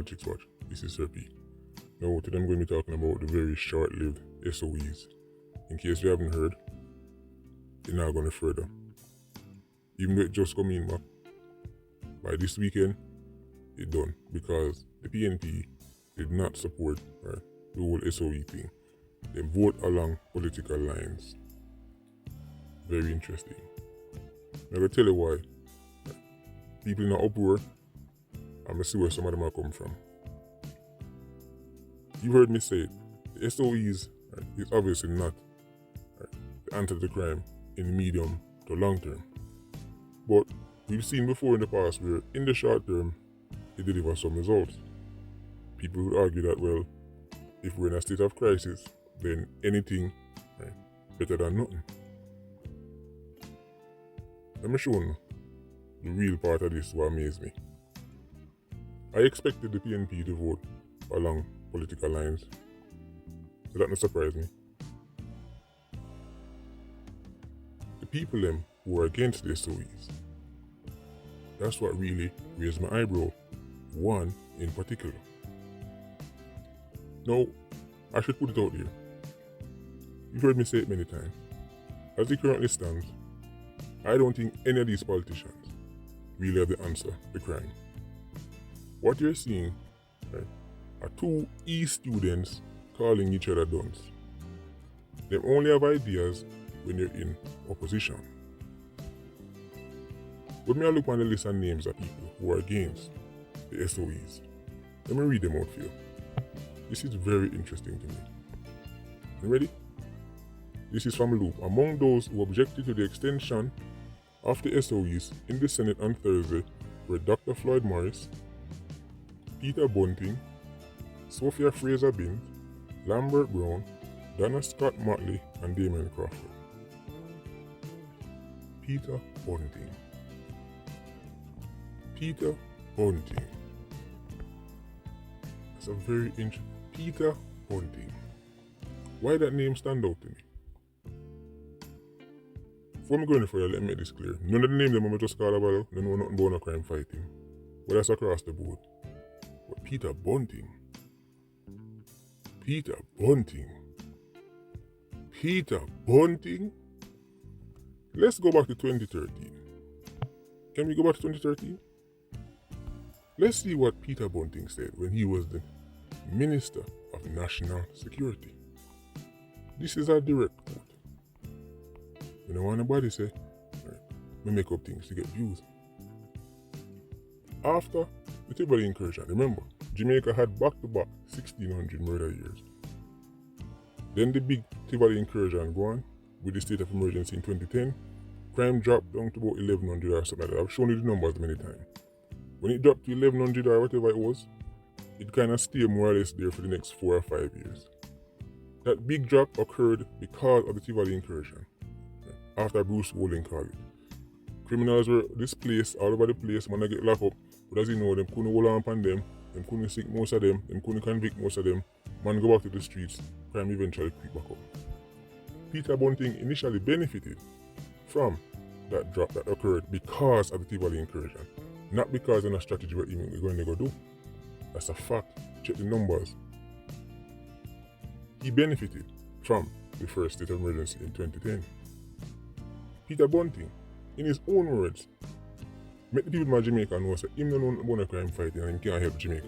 Politricks watch. This is Sir P. Now today I'm going to be talking about the very short-lived SOEs. In case you haven't heard, they're now going further. Even though it just come in, by this weekend, it done because the PNP did not support the whole SOE thing. They vote along political lines. Very interesting. Now I'll tell you why. People in an uproar, I'm going to see where some of them are coming from. You heard me say it. The SOEs is obviously not the answer to the crime in the medium to long term. But we've seen before in the past where in the short term, it delivers some results. People would argue that, well, if we're in a state of crisis, then anything better than nothing. Let me show you the real part of this what amazed me. I expected the PNP to vote along political lines, so that not surprise me. The people them who are against the SOEs, that's what really raised my eyebrow, one in particular. Now, I should put it out there. You've heard me say it many times. As it currently stands, I don't think any of these politicians really have the answer to the crime. What you're seeing are two students calling each other duns. They only have ideas when they're in opposition. When I look on the list of names of people who are against the SOEs, let me read them out for you. This is very interesting to me. You ready? This is from Loop. Among those who objected to the extension of the SOEs in the Senate on Thursday were Dr. Floyd Morris, Peter Bunting, Sophia Fraser-Binns, Lambert Brown, Donna Scott Motley, and Damon Crawford. Peter Bunting. Peter Bunting. That's a very interesting. Peter Bunting. Why that name stand out to me? Before I go any further, let me make this clear. None of the names them I'm just call about, they know nothing about no crime fighting. But that's across the board. But Peter Bunting. Peter Bunting. Peter Bunting? Let's go back to 2013. Can we go back to 2013? Let's see what Peter Bunting said when he was the Minister of National Security. This is a direct quote. You don't want nobody say, we make up things to get views. After the Tivoli incursion, remember, Jamaica had back-to-back 1600 murder years. Then the big Tivoli incursion go on with the state of emergency in 2010. Crime dropped down to about 1100 or something like that. I've shown you the numbers many times. When it dropped to 1100 or whatever it was, it kind of stayed more or less there for the next 4 or 5 years. That big drop occurred because of the Tivoli incursion. After Bruce Walling called it. Criminals were displaced all over the place, man, they get locked up. But as you know, them couldn't hold on upon them couldn't sink most of them couldn't convict most of them. Man go back to the streets, crime eventually creep back up. Peter Bunting initially benefited from that drop that occurred because of the Tivoli incursion. Not because of a strategy what we're going to go do. That's a fact. Check the numbers. He benefited from the first state of emergency in 2010. Peter Bunting, in his own words, make the people of Jamaica know that him don't know about crime fighting and he can't help Jamaica.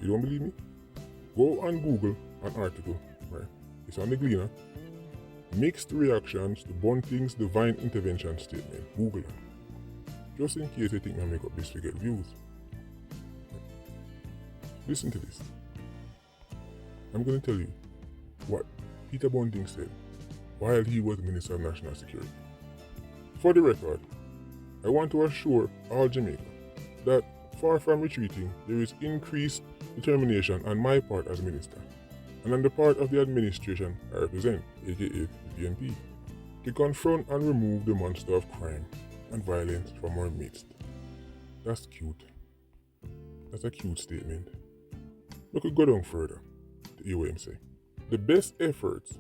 You don't believe me? Go and Google an article, it's on the Gleaner. Mixed reactions to Bunting's divine intervention statement. Google it. Just in case you think I make up this to get views. Listen to this. I'm going to tell you what Peter Bunting said while he was Minister of National Security. For the record, I want to assure all Jamaica that far from retreating, there is increased determination on my part as Minister and on the part of the administration I represent, aka the PNP, to confront and remove the monster of crime and violence from our midst. That's cute. That's a cute statement. We could go down further to hear what him say. The best efforts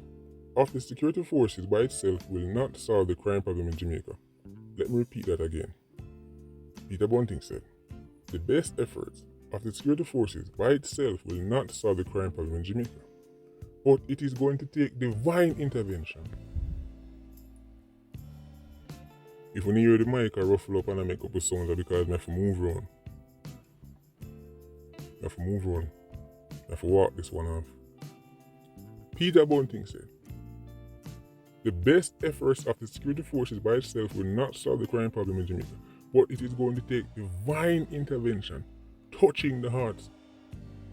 of the security forces by itself will not solve the crime problem in Jamaica. Let me repeat that again. Peter Bunting said, the best efforts of the security forces by itself will not solve the crime problem in Jamaica, but it is going to take divine intervention. If when you hear the mic I ruffle up and I make up a sound, that's because I have to move around. I have to walk this one off. Peter Bunting said, the best efforts of the security forces by itself will not solve the crime problem in Jamaica, but it is going to take divine intervention, touching the hearts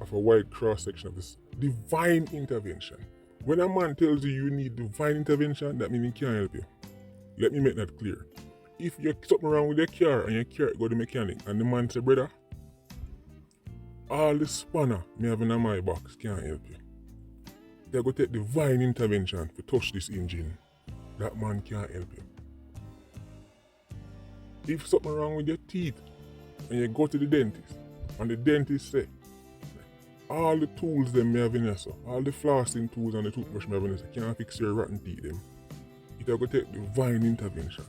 of a wide cross-section of this. Divine intervention. When a man tells you need divine intervention, that means he can't help you. Let me make that clear. If you're something wrong with your car and your car go to the mechanic and the man say, brother, all the spanner me have in my box can't help you. They're going to take divine intervention to touch this engine. That man can't help you. If something wrong with your teeth and you go to the dentist and the dentist say, all the tools them me have in here, so all the flossing tools and the toothbrush me have in here, can't fix your rotten teeth them. It's going to take divine intervention.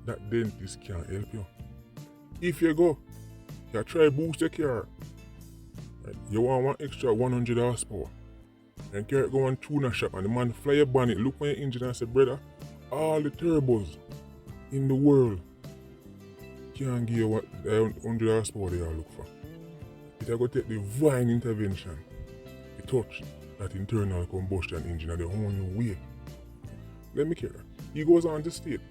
That dentist can't help you. If you go, you try boost your car, right? You want one extra 100 horsepower, and car go and tune a shop and the man fly your bonnet, look on your engine and say, brother, all the turbos in the world can't give you what 100 horsepower they all look for. It's going to take divine intervention to touch that internal combustion engine and the whole way. Let me carry. He goes on to state,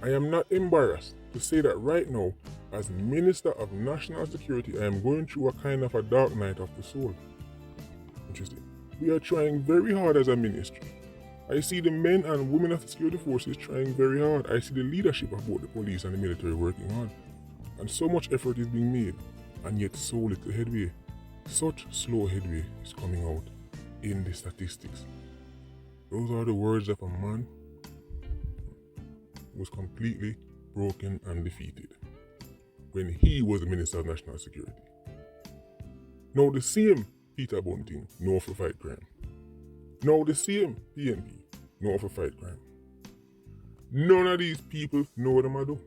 I am not embarrassed to say that right now, as Minister of National Security, I am going through a kind of a dark night of the soul. Interesting. We are trying very hard as a ministry. I see the men and women of the security forces trying very hard. I see the leadership of both the police and the military working hard. And so much effort is being made, and yet so little headway. Such slow headway is coming out in the statistics. Those are the words of a man who was completely broken and defeated when he was the Minister of National Security. Now the same Peter Bunting know for fight crime. Now the same PNP know for fight crime. None of these people know what them do.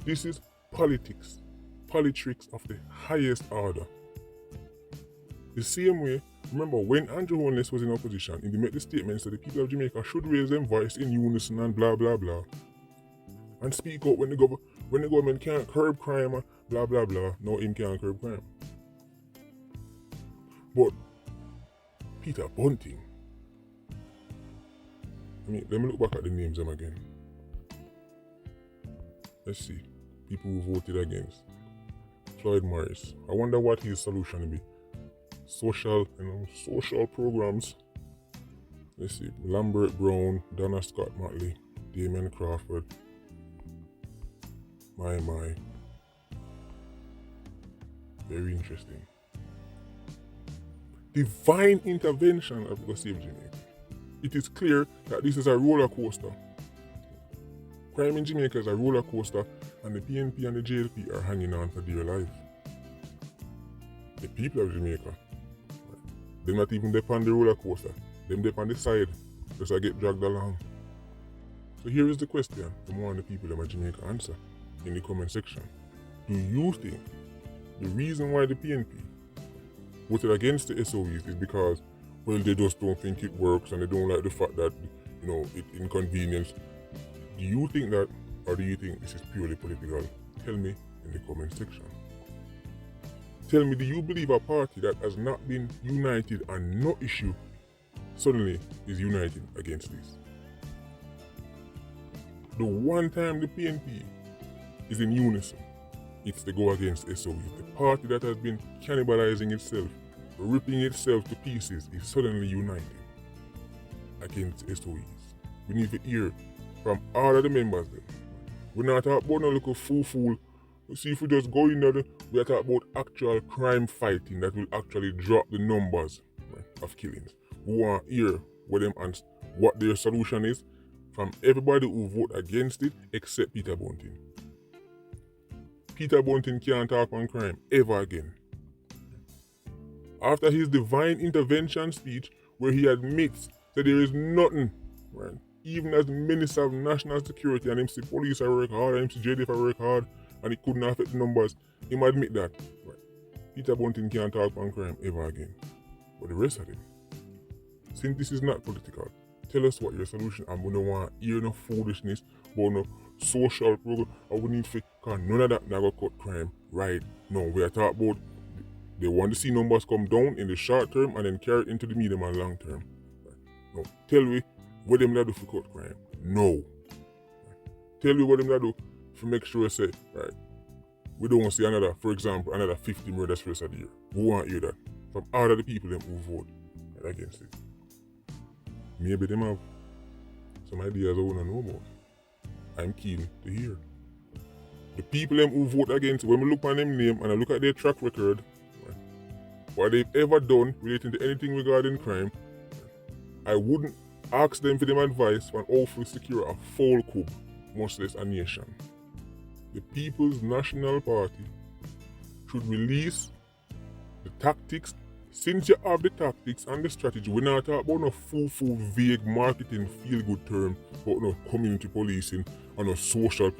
This is politics, politricks of the highest order. The same way, remember when Andrew Holness was in opposition, he made the statements that the people of Jamaica should raise their voice in unison and blah blah blah, and speak out when the government can't curb crime and blah blah blah. No, him can't curb crime. But Peter Bunting, let me look back at the names them again. Let's see. People who voted against Floyd Morris. I wonder what his solution will be. Social programs. Let's see. Lambert Brown, Donna Scott Motley, Damien Crawford. My. Very interesting. Divine intervention of the save Jamaica. It is clear that this is a roller coaster. Crime in Jamaica is a roller coaster, and the PNP and the JLP are hanging on for dear life. The people of Jamaica, they're not even there on the roller coaster. They're on the side, just to get dragged along. So here is the question from one of the people of Jamaica answer in the comment section. Do you think the reason why the PNP voted against the SOEs is because, well, they just don't think it works and they don't like the fact that, it inconvenience? Do you think that, or do you think this is purely political? Tell me in the comment section. Tell me, do you believe a party that has not been united on no issue suddenly is united against this? The one time the PNP is in unison, it's to go against SOEs. The party that has been cannibalizing itself, ripping itself to pieces, is suddenly united against SOEs. We need to hear from all of the members then. We're not talking about no little fool. You see, if we just go in there, we are talking about actual crime fighting that will actually drop the numbers of killings. We want to hear what their solution is from everybody who vote against it except Peter Bunting. Peter Bunting can't talk on crime ever again. After his divine intervention speech where he admits that there is nothing, right? Even as Minister of National Security and MC Police I work hard, and MC JDF I work hard, and it couldn't affect the numbers, he might admit that. Right. Peter Bunting can't talk on crime ever again. But the rest of them, since this is not political, tell us what your solution and we don't want to hear no foolishness about no social program or we need to, because none of that never cut crime right now. We are talking about they want to see numbers come down in the short term and then carry it into the medium and long term. Right. Now, tell me what them do for cut crime. No. Right. Tell me what them do to make sure say, right, we don't want to see another, for example, another 50 murders for the rest of the year. We want to hear that from all of the people them who vote right, against it. Maybe them have some ideas I want to know about. I'm keen to hear. The people them who vote against it, when we look on them name and I look at their track record, right, what they've ever done relating to anything regarding crime, I wouldn't ask them for them advice on how to secure a full coup, much less a nation. The People's National Party should release the tactics. Since you have the tactics and the strategy, we're not talking about no full vague marketing feel-good term about no community policing or no social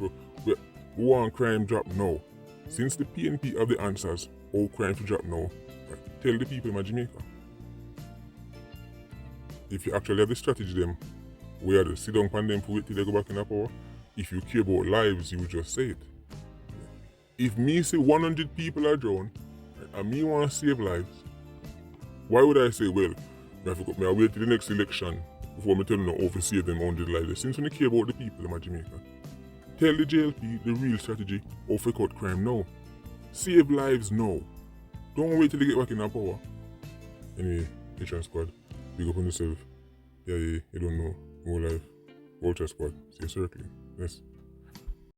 we want crime drop now. Since the PNP have the answers, how crime to drop now, right, tell the people in Jamaica. If you actually have the strategy them, we have to sit down on them for wait till they go back in the power. If you care about lives, you would just say it. If me say 100 people are drowned, right, and me want to save lives, why would I say, well, may I wait till the next election before me tell them how to save them 100 lives? Since we care about the people in Jamaica, tell the JLP the real strategy of to cut crime now. Save lives now. Don't wait till they get back in our power. Anyway, Nation Squad, big up on yourself. Yeah, you don't know. More life. Vulture Squad, stay circling. Yes.